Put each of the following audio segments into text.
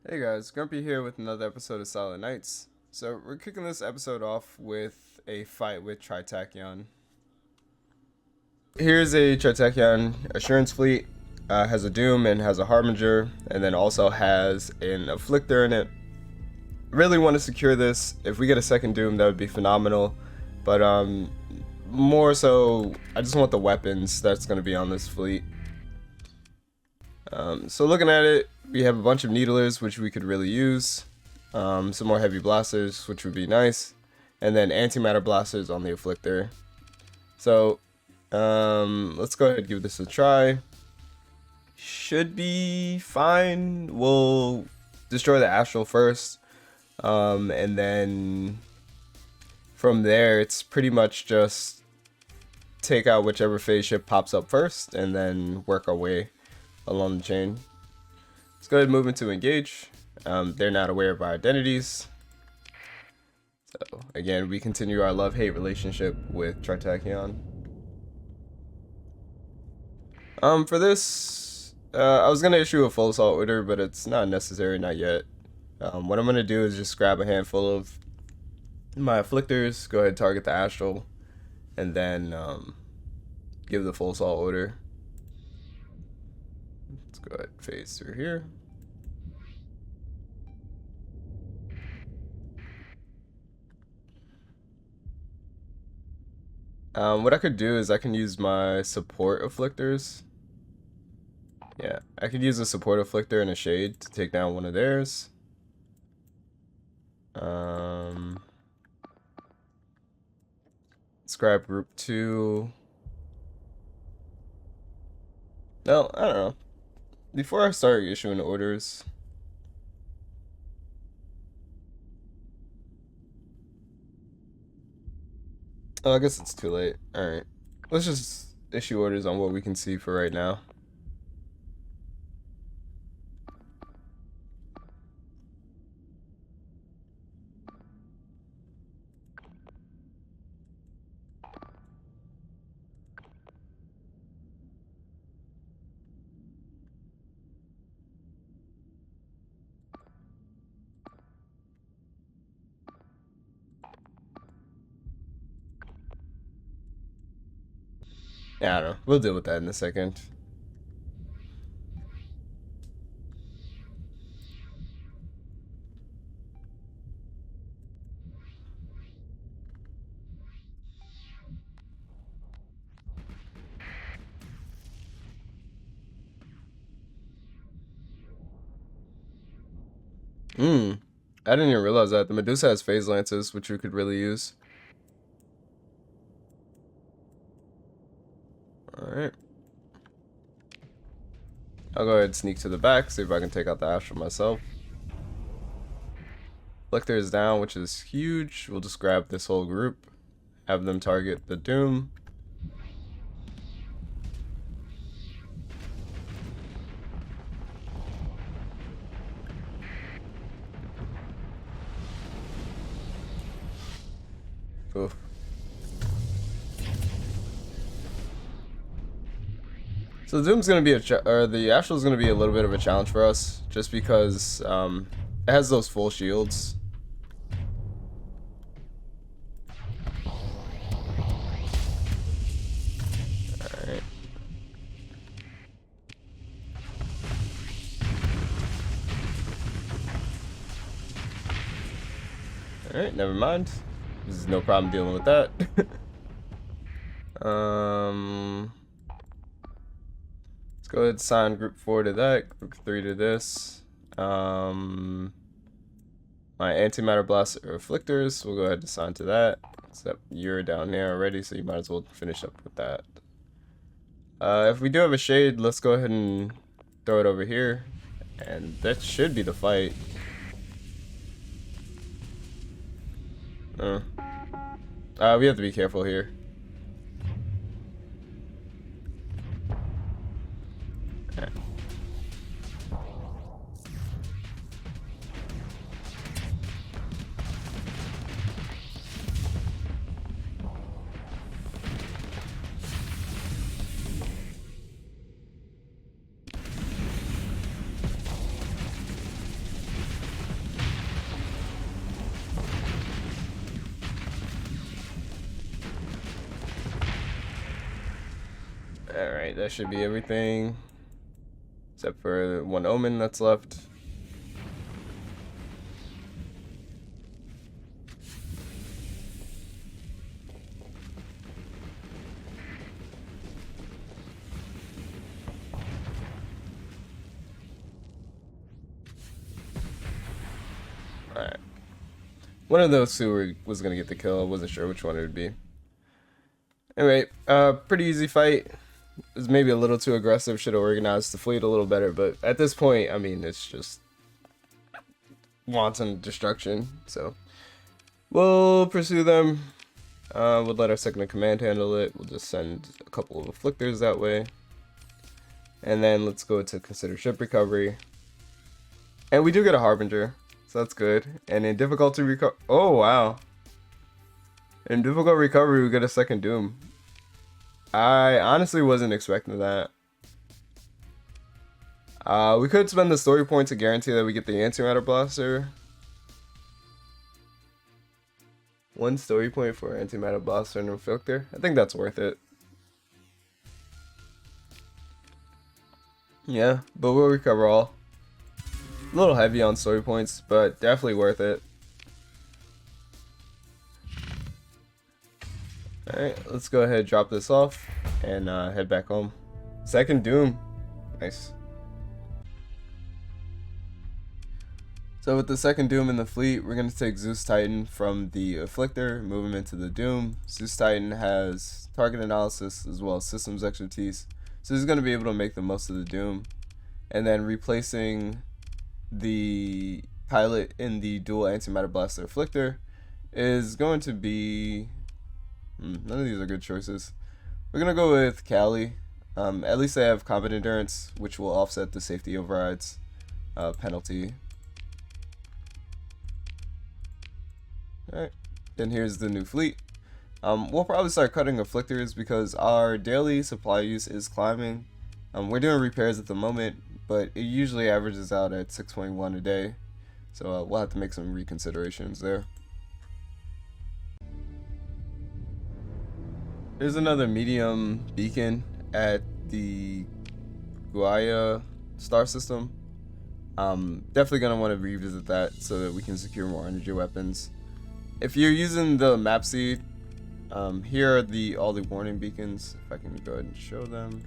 Hey guys, Grumpy here with another episode of Silent Nights. So we're kicking this episode off with a fight with Tritachyon. Here's a Tritachyon assurance fleet. Has a Doom and has a Harbinger, and then also has an Afflictor in it. Really want to secure this. If we get a second Doom, that would be phenomenal. But more so, I just want the weapons that's going to be on this fleet. So looking at it, we have a bunch of needlers, which we could really use. Some more heavy blasters, which would be nice. And then antimatter blasters on the Afflictor. So, let's go ahead and give this a try. Should be fine. We'll destroy the Astral first. And then from there, it's pretty much just take out whichever phase ship pops up first and then work our way along the chain. Let's go ahead and move into engage. They're not aware of our identities. So again, we continue our love-hate relationship with Tritachyon. For this, I was gonna issue a full assault order, but it's not necessary, not yet. What I'm gonna do is just grab a handful of my afflictors, go ahead and target the Astral, and then give the full assault order. Let's go ahead and phase through here. What I could do is I can use my support afflictors. Yeah, I could use a support afflictor and a shade to take down one of theirs. Let's grab group 2. No, I don't know. Before I start issuing orders, oh, I guess it's too late. Alright. Let's just issue orders on what we can see for right now. Yeah, I don't know. We'll deal with that in a second. I didn't even realize that. The Medusa has phase lances, which we could really use. Alright. I'll go ahead and sneak to the back, see if I can take out the Astral myself. Lictor is down, which is huge. We'll just grab this whole group, have them target the Doom. Oof. So the Doom's gonna be the Astral's gonna be a little bit of a challenge for us, just because it has those full shields. Alright. Alright, never mind. There's no problem dealing with that. Let's go ahead and assign group 4 to that, group 3 to this. My antimatter blaster afflictors, we'll go ahead and assign to that. Except you're down there already, so you might as well finish up with that. If we do have a shade, let's go ahead and throw it over here. And that should be the fight. We have to be careful here. Alright, that should be everything. Except for one omen that's left. Alright. One of those two was gonna get the kill. I wasn't sure which one it would be. Anyway, pretty easy fight. It was maybe a little too aggressive. Should have organized the fleet a little better. But at this point, I mean, it's just wanton destruction. So we'll pursue them. We'll let our second in command handle it. We'll just send a couple of afflictors that way. And then let's go to consider ship recovery. And we do get a harbinger. So that's good. And in difficulty recovery, oh wow. In difficult recovery, we get a second doom. I honestly wasn't expecting that. We could spend the story point to guarantee that we get the antimatter blaster. 1 story point for antimatter blaster and afflictor. I think that's worth it. Yeah, but we'll recover all. A little heavy on story points, but definitely worth it. Alright, let's go ahead and drop this off and head back home. Second Doom. Nice. So with the second Doom in the fleet, we're going to take Zeus Titan from the Afflictor, move him into the Doom. Zeus Titan has target analysis as well as systems expertise, so he's going to be able to make the most of the Doom. And then replacing the pilot in the dual antimatter blaster Afflictor is going to be... none of these are good choices. We're going to go with Cali. At least they have combat endurance, which will offset the safety overrides penalty. Alright, then here's the new fleet. We'll probably start cutting afflictors because our daily supply use is climbing. We're doing repairs at the moment, but it usually averages out at 6.1 a day. So we'll have to make some reconsiderations there. There's another medium beacon at the Guaya star system. Definitely going to want to revisit that so that we can secure more energy weapons. If you're using the map seed, here are all the warning beacons. If I can go ahead and show them.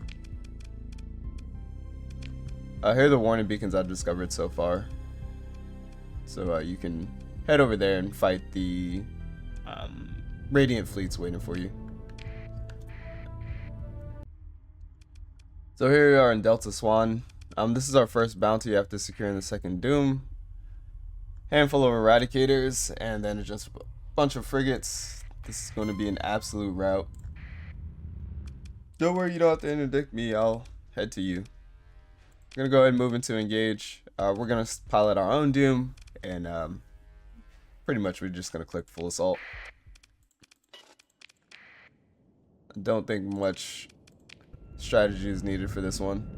Here are the warning beacons I've discovered so far. So you can head over there and fight the Radiant fleets waiting for you. So here we are in Delta Swan. This is our first bounty after securing the second Doom. Handful of Eradicators, and then just a bunch of frigates. This is going to be an absolute rout. Don't worry, you don't have to interdict me. I'll head to you. We're going to go ahead and move into engage. We're going to pilot our own Doom, and pretty much we're just going to click full assault. I don't think much strategy is needed for this one.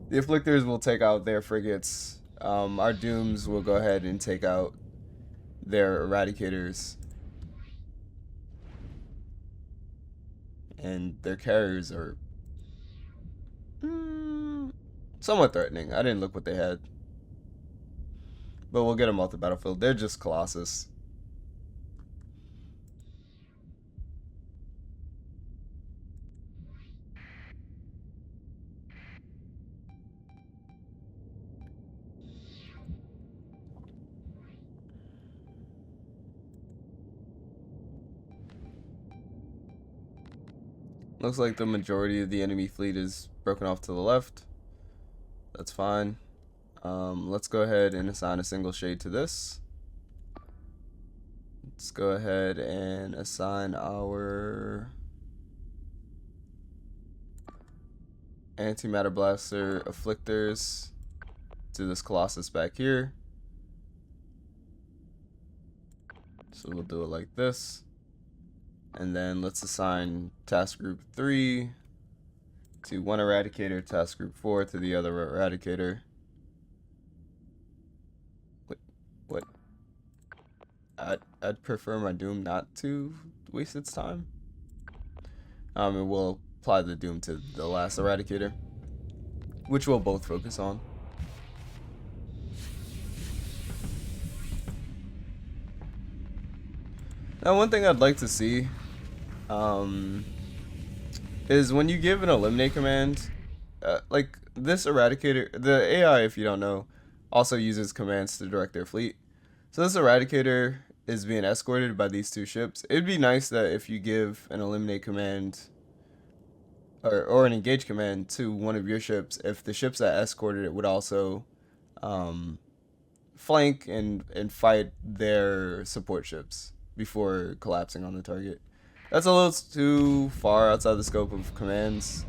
The Afflictors will take out their frigates. Our Dooms will go ahead and take out their Eradicators. And their carriers are somewhat threatening. I didn't look what they had. But we'll get them off the battlefield. They're just Colossus. Looks like the majority of the enemy fleet is broken off to the left. That's fine. Let's go ahead and assign a single shade to this. Let's go ahead and assign our antimatter blaster afflictors to this Colossus back here. So we'll do it like this. And then let's assign task group 3 to one Eradicator, task group 4 to the other Eradicator. Wait, what? I'd prefer my Doom not to waste its time. And we'll apply the doom to the last Eradicator, which we'll both focus on. Now, one thing I'd like to see is when you give an eliminate command, like this Eradicator, the AI, if you don't know, also uses commands to direct their fleet. So this Eradicator is being escorted by these two ships. It'd be nice that if you give an eliminate command or an engage command to one of your ships, if the ships that escorted it would also flank and fight their support ships before collapsing on the target. That's a little too far outside the scope of commands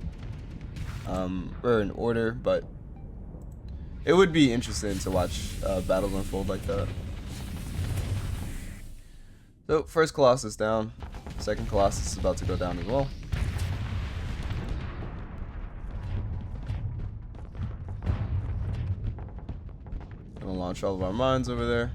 or an order, but it would be interesting to watch battles unfold like that. So first Colossus down, second Colossus is about to go down as well. Gonna launch all of our mines over there.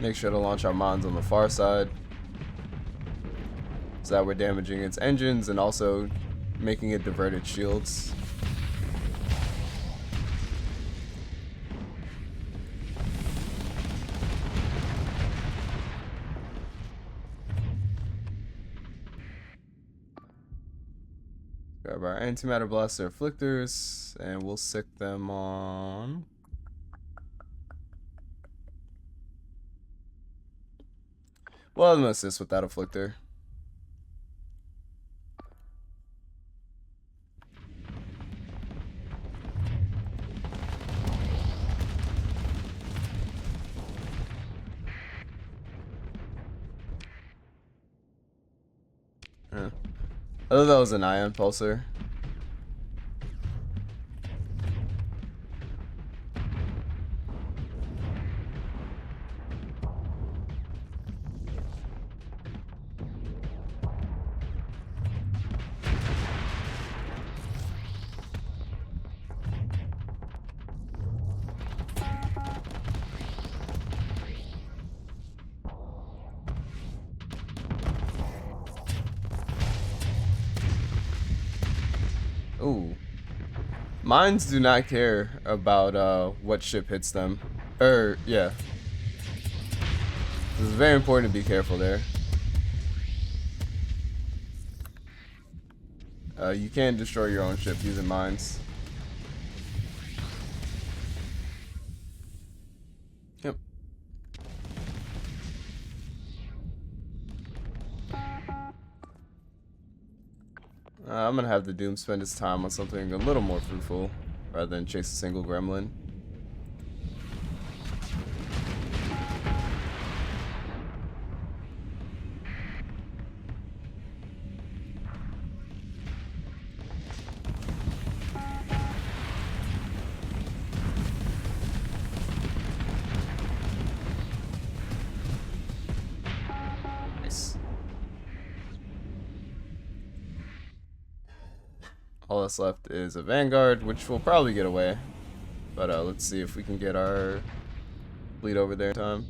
Make sure to launch our mines on the far side, so that we're damaging its engines and also making it divert its shields. Grab our antimatter blaster afflictors and we'll sick them on. Well, I'm gonna assist with that afflictor. I thought that was an ion pulsar. Ooh. Mines do not care about what ship hits them. Yeah. It's very important to be careful there. You can destroy your own ship using mines. Yep. I'm gonna have the Doom spend his time on something a little more fruitful rather than chase a single gremlin. Nice. All that's left is a Vanguard, which will probably get away. But let's see if we can get our fleet over there in time.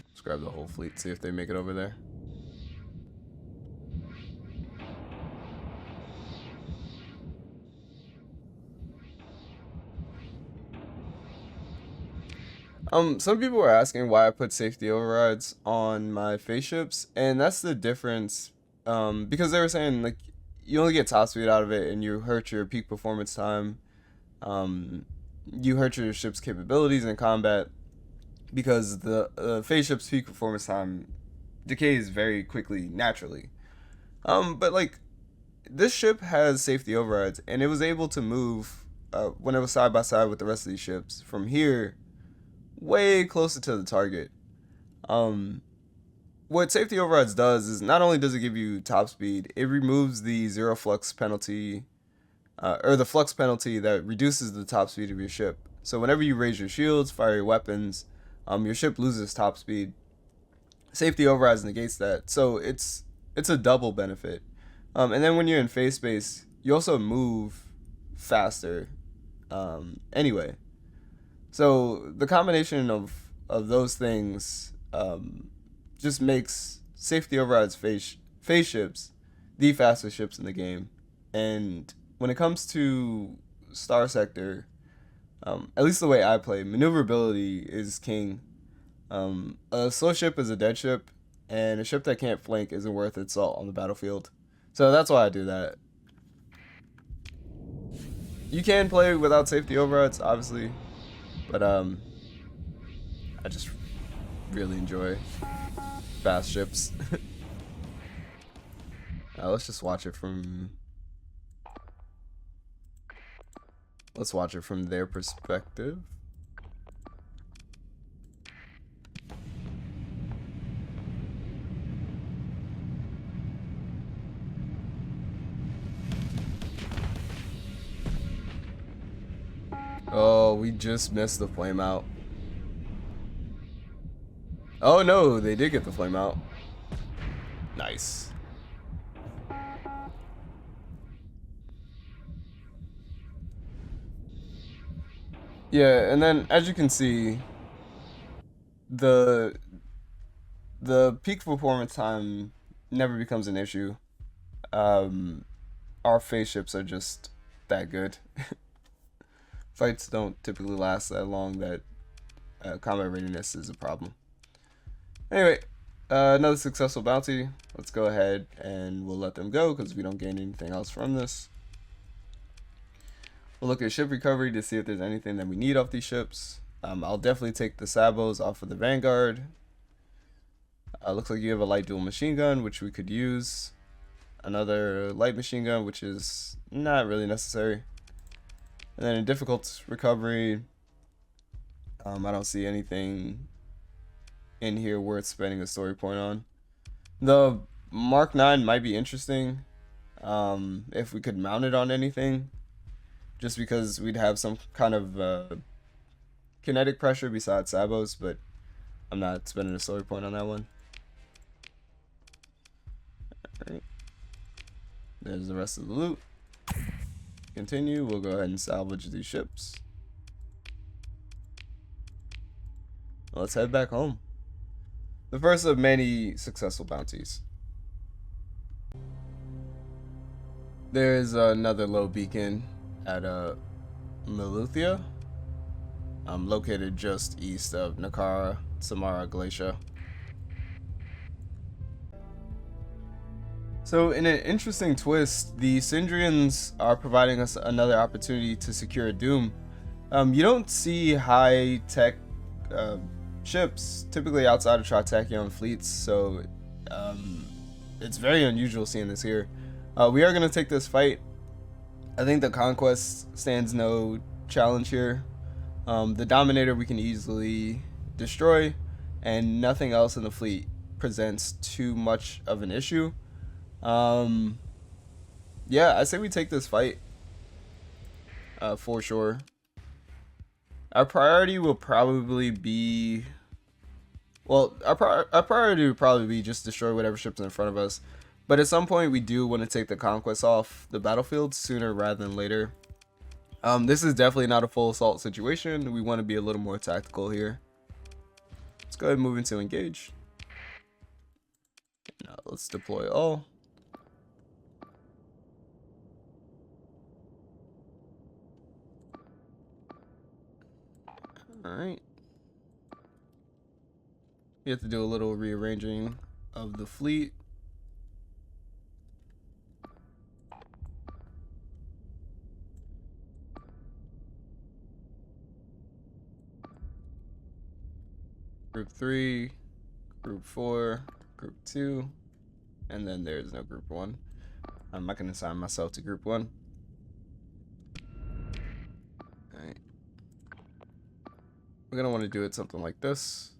Let's grab the whole fleet, see if they make it over there. Some people were asking why I put safety overrides on my face ships, and that's the difference. Because they were saying like you only get top speed out of it, and you hurt your peak performance time. You hurt your ship's capabilities in combat because the face ship's peak performance time decays very quickly naturally. But like this ship has safety overrides, and it was able to move when it was side by side with the rest of these ships from here way closer to the target. what safety overrides does is not only does it give you top speed, it removes the zero flux penalty, or the flux penalty that reduces the top speed of your ship. So whenever you raise your shields, fire your weapons, your ship loses top speed. Safety overrides negates that, so it's a double benefit. And then when you're in phase space, you also move faster. Anyway, so the combination of those things just makes safety overrides phase ships the fastest ships in the game. And when it comes to Star Sector, at least the way I play, maneuverability is king. A slow ship is a dead ship, and a ship that can't flank isn't worth its salt on the battlefield. So that's why I do that. You can play without safety overrides, obviously, but I just really enjoy fast ships. Let's just watch it from. Let's watch it from their perspective. Oh, we just missed the flame out. Oh no, they did get the flame out. Nice. Yeah, and then as you can see, the peak performance time never becomes an issue. Our phase ships are just that good. Fights don't typically last that long that combat readiness is a problem. Anyway, another successful bounty. Let's go ahead and we'll let them go because we don't gain anything else from this. We'll look at ship recovery to see if there's anything that we need off these ships. I'll definitely take the sabos off of the Vanguard. Looks like you have a light dual machine gun, which we could use. Another light machine gun, which is not really necessary. And then in difficult recovery, I don't see anything in here worth spending a story point on. The Mark 9 might be interesting if we could mount it on anything, just because we'd have some kind of kinetic pressure besides sabos, but I'm not spending a story point on that one. Alright. There's the rest of the loot. Continue, we'll go ahead and salvage these ships. Let's head back home. The first of many successful bounties. There's another low beacon at Meluthia, located just east of Nakara Samara Glacier. So in an interesting twist, the Syndrians are providing us another opportunity to secure a Doom. You don't see high-tech ships typically outside of Tritachyon fleets, so it's very unusual seeing this here. We are going to take this fight. I think the Conquest stands no challenge here. The Dominator we can easily destroy, and nothing else in the fleet presents too much of an issue. Yeah, I say we take this fight for sure. Our priority will probably be, well, our priority would probably be just destroy whatever ships in front of us. But at some point, we do want to take the Conquest off the battlefield sooner rather than later. This is definitely not a full assault situation. We want to be a little more tactical here. Let's go ahead and move into engage. Now let's deploy all. Alright. We have to do a little rearranging of the fleet. Group 3, Group 4, Group 2, and then there's no Group 1. I'm not going to assign myself to Group 1. Alright. We're going to want to do it something like this.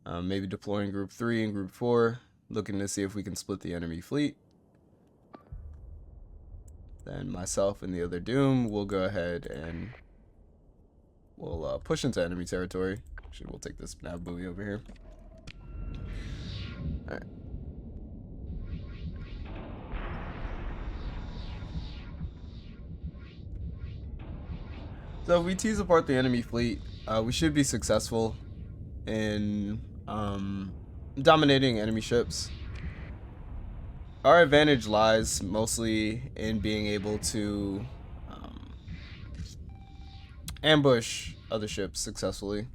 Maybe deploying Group 3 and Group 4, looking to see if we can split the enemy fleet. Then myself and the other Doom will go ahead and we'll push into enemy territory. Actually, we'll take this nav buoy over here. Alright. So if we tease apart the enemy fleet, we should be successful in dominating enemy ships. Our advantage lies mostly in being able to ambush other ships successfully.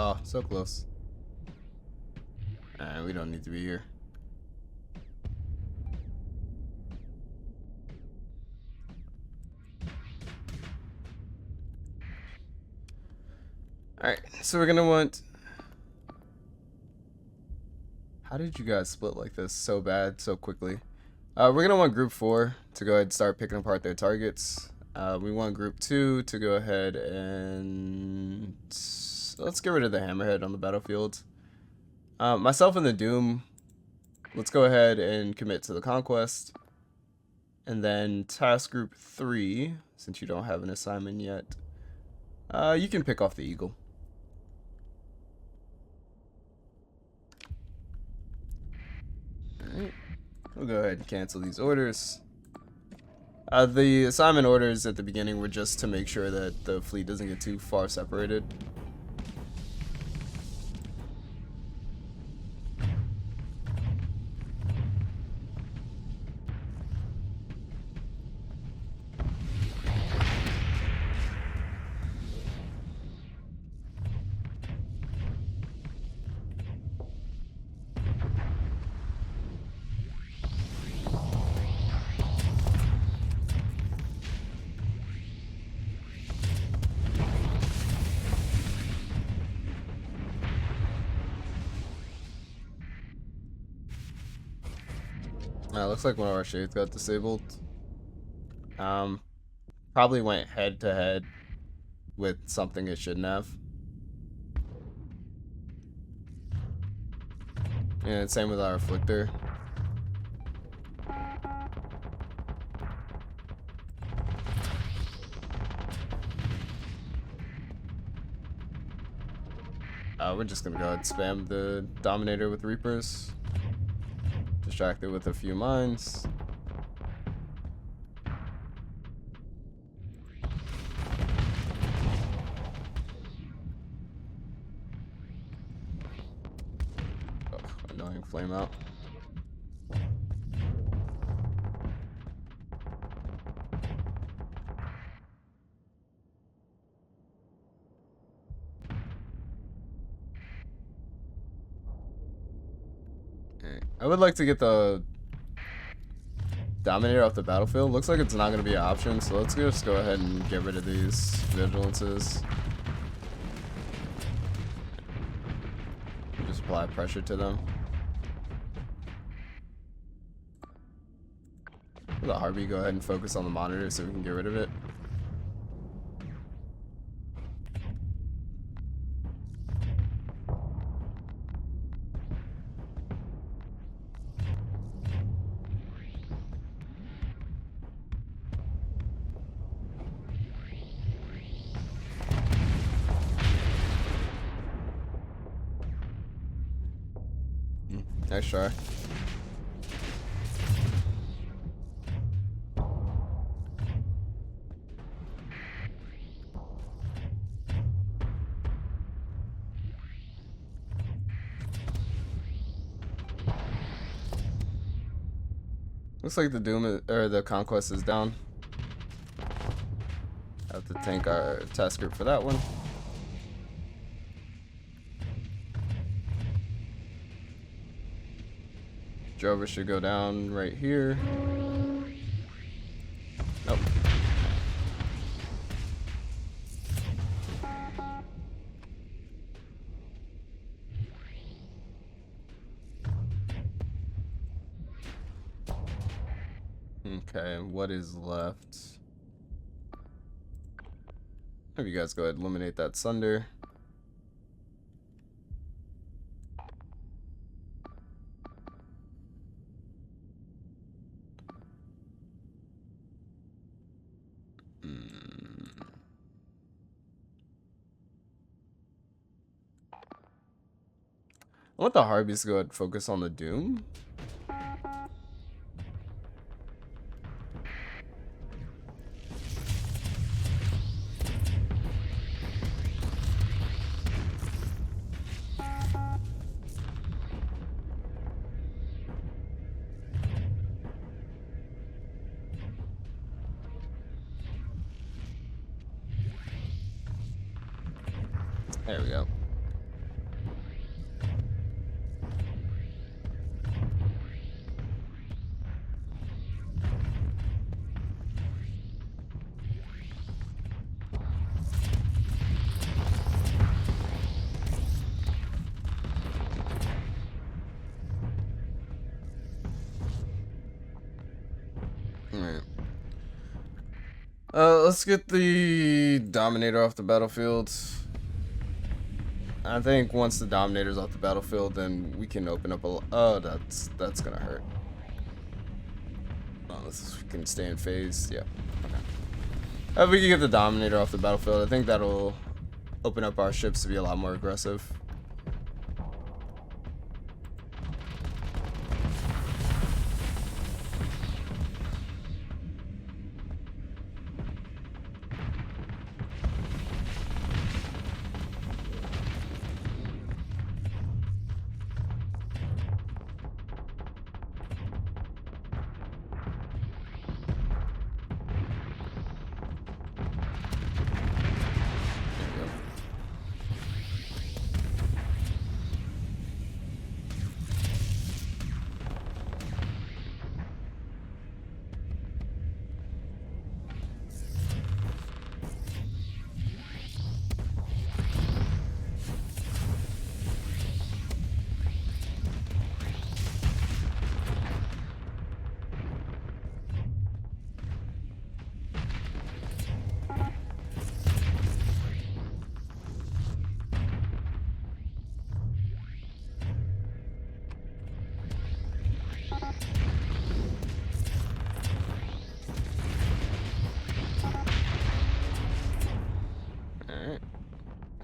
Oh, so close. We don't need to be here. Alright, so we're gonna want... How did you guys split like this so bad, so quickly? We're gonna want Group 4 to go ahead and start picking apart their targets. We want Group 2 to go ahead and... Let's get rid of the Hammerhead on the battlefield. Myself and the Doom, let's go ahead and commit to the conquest. And then Task Group 3, since you don't have an assignment yet, you can pick off the Eagle. Alright, we'll go ahead and cancel these orders. The assignment orders at the beginning were just to make sure that the fleet doesn't get too far separated. Looks like one of our shades got disabled. Probably went head to head with something it shouldn't have. And same with our Afflictor. We're just gonna go ahead and spam the Dominator with Reapers. Distracted with a few mines. Oh, annoying flame out. I would like to get the Dominator off the battlefield. Looks like it's not going to be an option, so let's just go ahead and get rid of these Vigilances. Just apply pressure to them. Let Harvey go ahead and focus on the monitor so we can get rid of it. Nice try. Looks like the Doom or the Conquest is down. Have to thank our task group for that one. Drover should go down right here. Nope. Okay, what is left? Have you guys go ahead and eliminate that Sunder. I want the Harpies to go ahead and focus on the Doom. There we go. Alright. Let's get the Dominator off the battlefield. I think once the Dominator's off the battlefield, then we can open up a... Oh, that's gonna hurt. Unless we can stay in phase. Yeah. Okay. If we can get the Dominator off the battlefield, I think that'll open up our ships to be a lot more aggressive.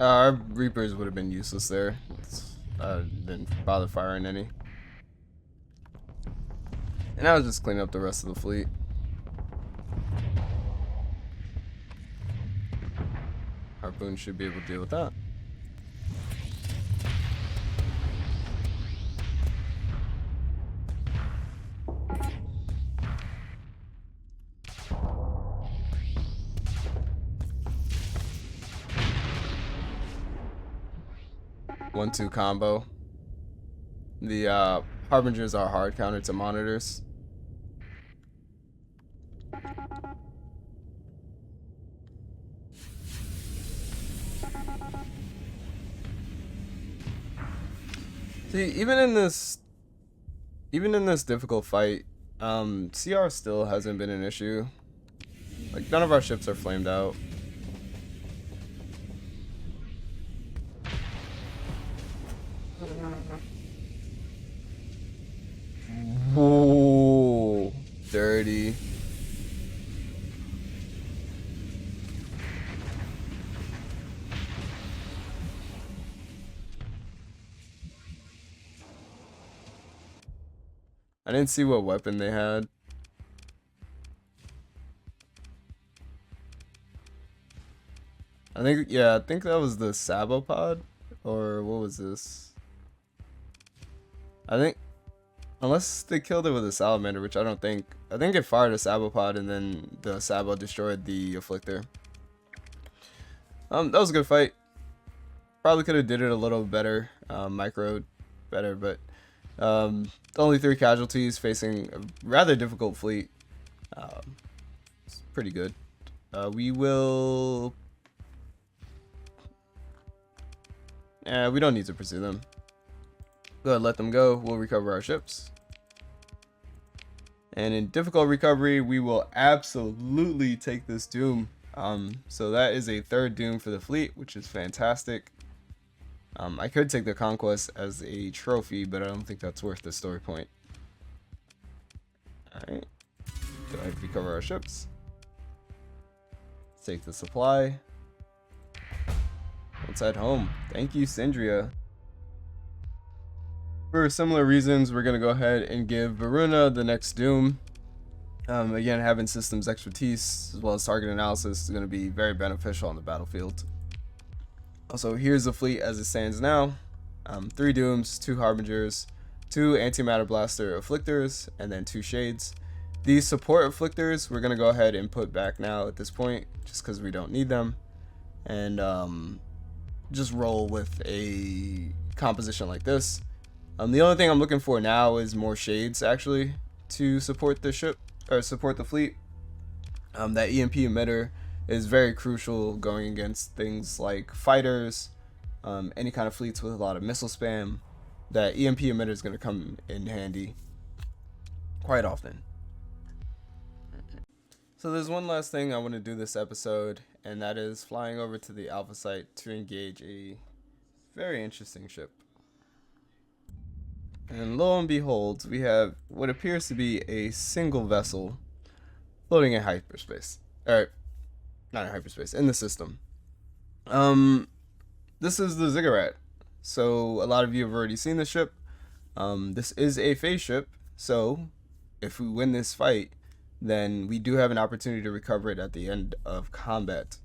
Our Reapers would have been useless there. Didn't bother firing any. And I was just cleaning up the rest of the fleet. Harpoon should be able to deal with that. One-two combo. The Harbingers are hard counter to monitors. See, even in this difficult fight, CR still hasn't been an issue. Like, none of our ships are flamed out. Whoa, dirty. I didn't see what weapon they had. I think that was the Sabopod, or what was this? I think Unless they killed it with a salamander, which I don't think. I think it fired a sabopod and then the sabo destroyed the afflictor. That was a good fight. Probably could have did it a little better, micro better, but only 3 casualties facing a rather difficult fleet. It's pretty good. We will. We don't need to pursue them. Go ahead, let them go. We'll recover our ships. And in difficult recovery, we will absolutely take this doom. So that is a 3rd doom for the fleet, which is fantastic. I could take the conquest as a trophy, but I don't think that's worth the story point. Alright. Go ahead and recover our ships. Take the supply. Let's head home. Thank you, Syndria. For similar reasons, we're going to go ahead and give Varuna the next doom. Again, having systems expertise as well as target analysis is going to be very beneficial on the battlefield. Also, here's the fleet as it stands now. 3 dooms, 2 harbingers, 2 antimatter blaster afflictors, and then 2 shades. These support afflictors we're going to go ahead and put back now at this point, just because we don't need them. And just roll with a composition like this. The only thing I'm looking for now is more shades, actually, to support the ship, or support the fleet. That EMP emitter is very crucial going against things like fighters, any kind of fleets with a lot of missile spam. That EMP emitter is going to come in handy quite often. So there's one last thing I want to do this episode, and that is flying over to the Alpha site to engage a very interesting ship. And lo and behold, we have what appears to be a single vessel floating in hyperspace. Or, not in hyperspace, in the system. This is the Ziggurat. So, a lot of you have already seen the ship. This is a phase ship, so if we win this fight, then we do have an opportunity to recover it at the end of combat.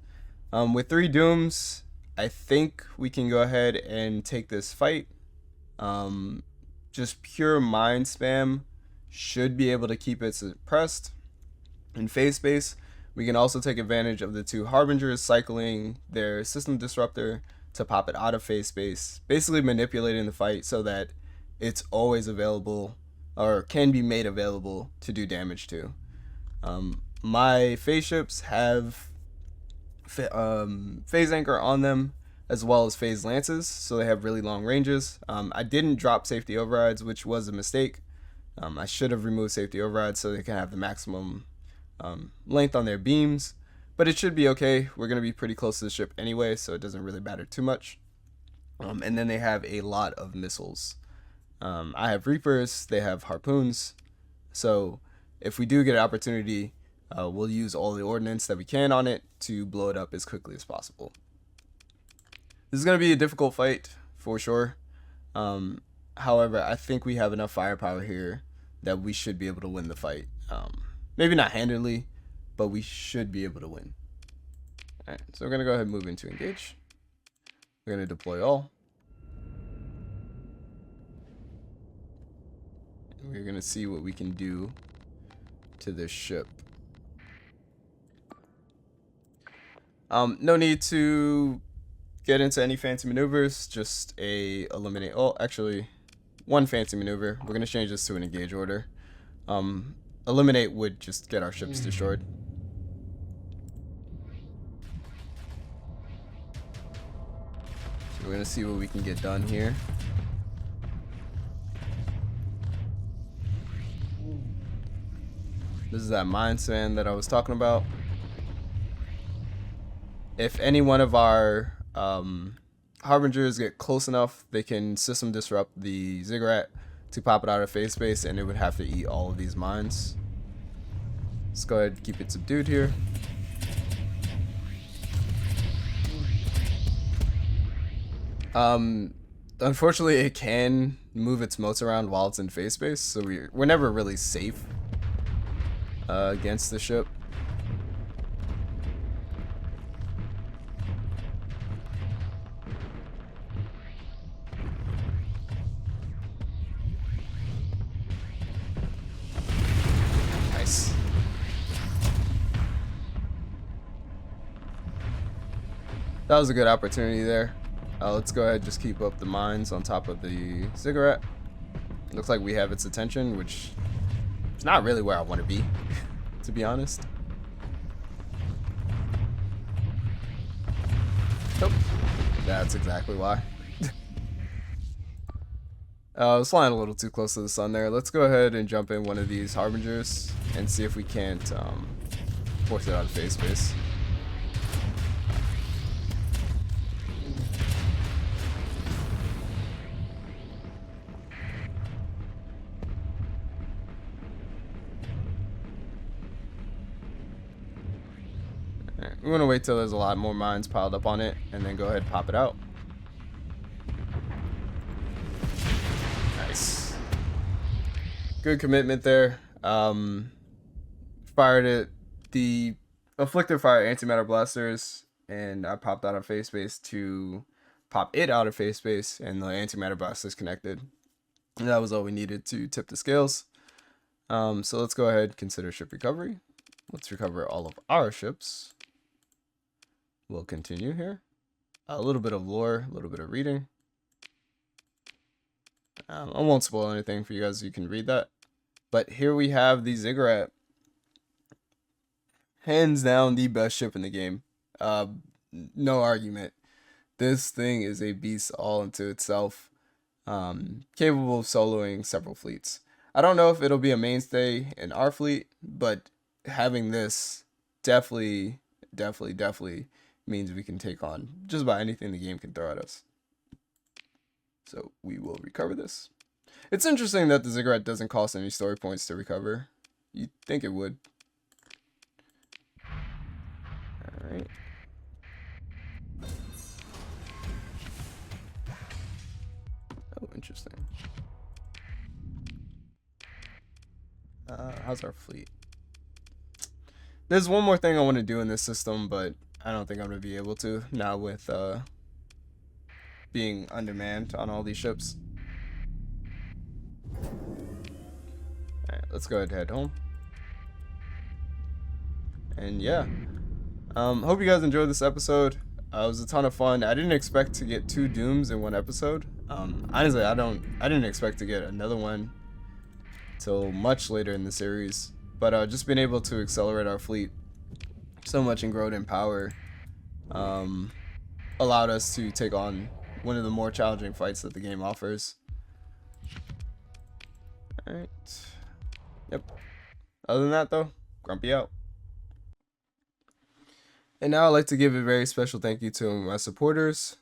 With 3 dooms, I think we can go ahead and take this fight. Just pure mind spam should be able to keep it suppressed. In phase space, we can also take advantage of the 2 harbingers cycling their system disruptor to pop it out of phase space, basically manipulating the fight so that it's always available or can be made available to do damage to. My phase ships have phase anchor on them, as well as phase lances, so they have really long ranges. I didn't drop safety overrides, which was a mistake. I should have removed safety overrides so they can have the maximum length on their beams, but it should be okay. We're going to be pretty close to the ship anyway, so it doesn't really matter too much. And then they have a lot of missiles. I have Reapers, they have Harpoons, so if we do get an opportunity, we'll use all the ordnance that we can on it to blow it up as quickly as possible. This is going to be a difficult fight, for sure. However, I think we have enough firepower here that we should be able to win the fight. Maybe not handily, but we should be able to win. Alright, so we're going to go ahead and move into engage. We're going to deploy all. And we're going to see what we can do to this ship. No need to get into any fancy maneuvers, just a eliminate. Oh, actually, one fancy maneuver. We're gonna change this to an engage order. Eliminate would just get our ships destroyed. So we're gonna see what we can get done here. This is that mind sand that I was talking about. If any one of our harbingers get close enough, they can system disrupt the Ziggurat to pop it out of phase space, and it would have to eat all of these mines. Let's go ahead and keep it subdued here. Unfortunately, it can move its motes around while it's in phase space, so we're never really safe against the ship. That was a good opportunity there. Let's go ahead and just keep up the mines on top of the Ziggurat. Looks like we have its attention, which is not really where I want to be, to be honest. Nope. That's exactly why. I was flying a little too close to the sun there. Let's go ahead and jump in one of these harbingers and see if we can't force it out of phase space. Alright, we want to wait till there's a lot more mines piled up on it and then go ahead and pop it out. Nice. Good commitment there. Fired it. The Afflictor fired antimatter blasters, and I popped out of phase space to pop it out of phase space, and the antimatter blasters connected. And that was all we needed to tip the scales. So let's go ahead and consider ship recovery. Let's recover all of our ships. We'll continue here. A little bit of lore, a little bit of reading. I won't spoil anything for you guys. You can read that. But here we have the Ziggurat. Hands down the best ship in the game. No argument. This thing is a beast all into itself. Capable of soloing several fleets. I don't know if it'll be a mainstay in our fleet, but having this definitely means we can take on just about anything the game can throw at us. So we will recover this. It's interesting that the Ziggurat doesn't cost any story points to recover. You'd think it would. Alright. Oh, interesting. How's our fleet? There's one more thing I want to do in this system, but I don't think I'm going to be able to now with being undermanned on all these ships. Alright, let's go ahead and head home. And yeah, hope you guys enjoyed this episode. It was a ton of fun. I didn't expect to get 2 dooms in one episode. Honestly, I didn't expect to get another one till much later in the series. But just being able to accelerate our fleet so much and grow it in power allowed us to take on one of the more challenging fights that the game offers. Alright. Yep. Other than that though, Grumpy out. And now I'd like to give a very special thank you to my supporters.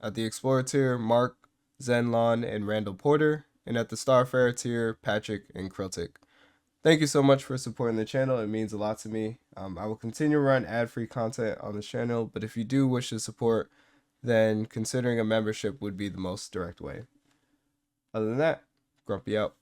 At the Explorer tier, Mark, Zenlon, and Randall Porter. And at the Starfarer tier, Patrick and Kriltic. Thank you so much for supporting the channel. It means a lot to me. I will continue to run ad-free content on the channel, but if you do wish to support, then considering a membership would be the most direct way. Other than that, Grumpy out.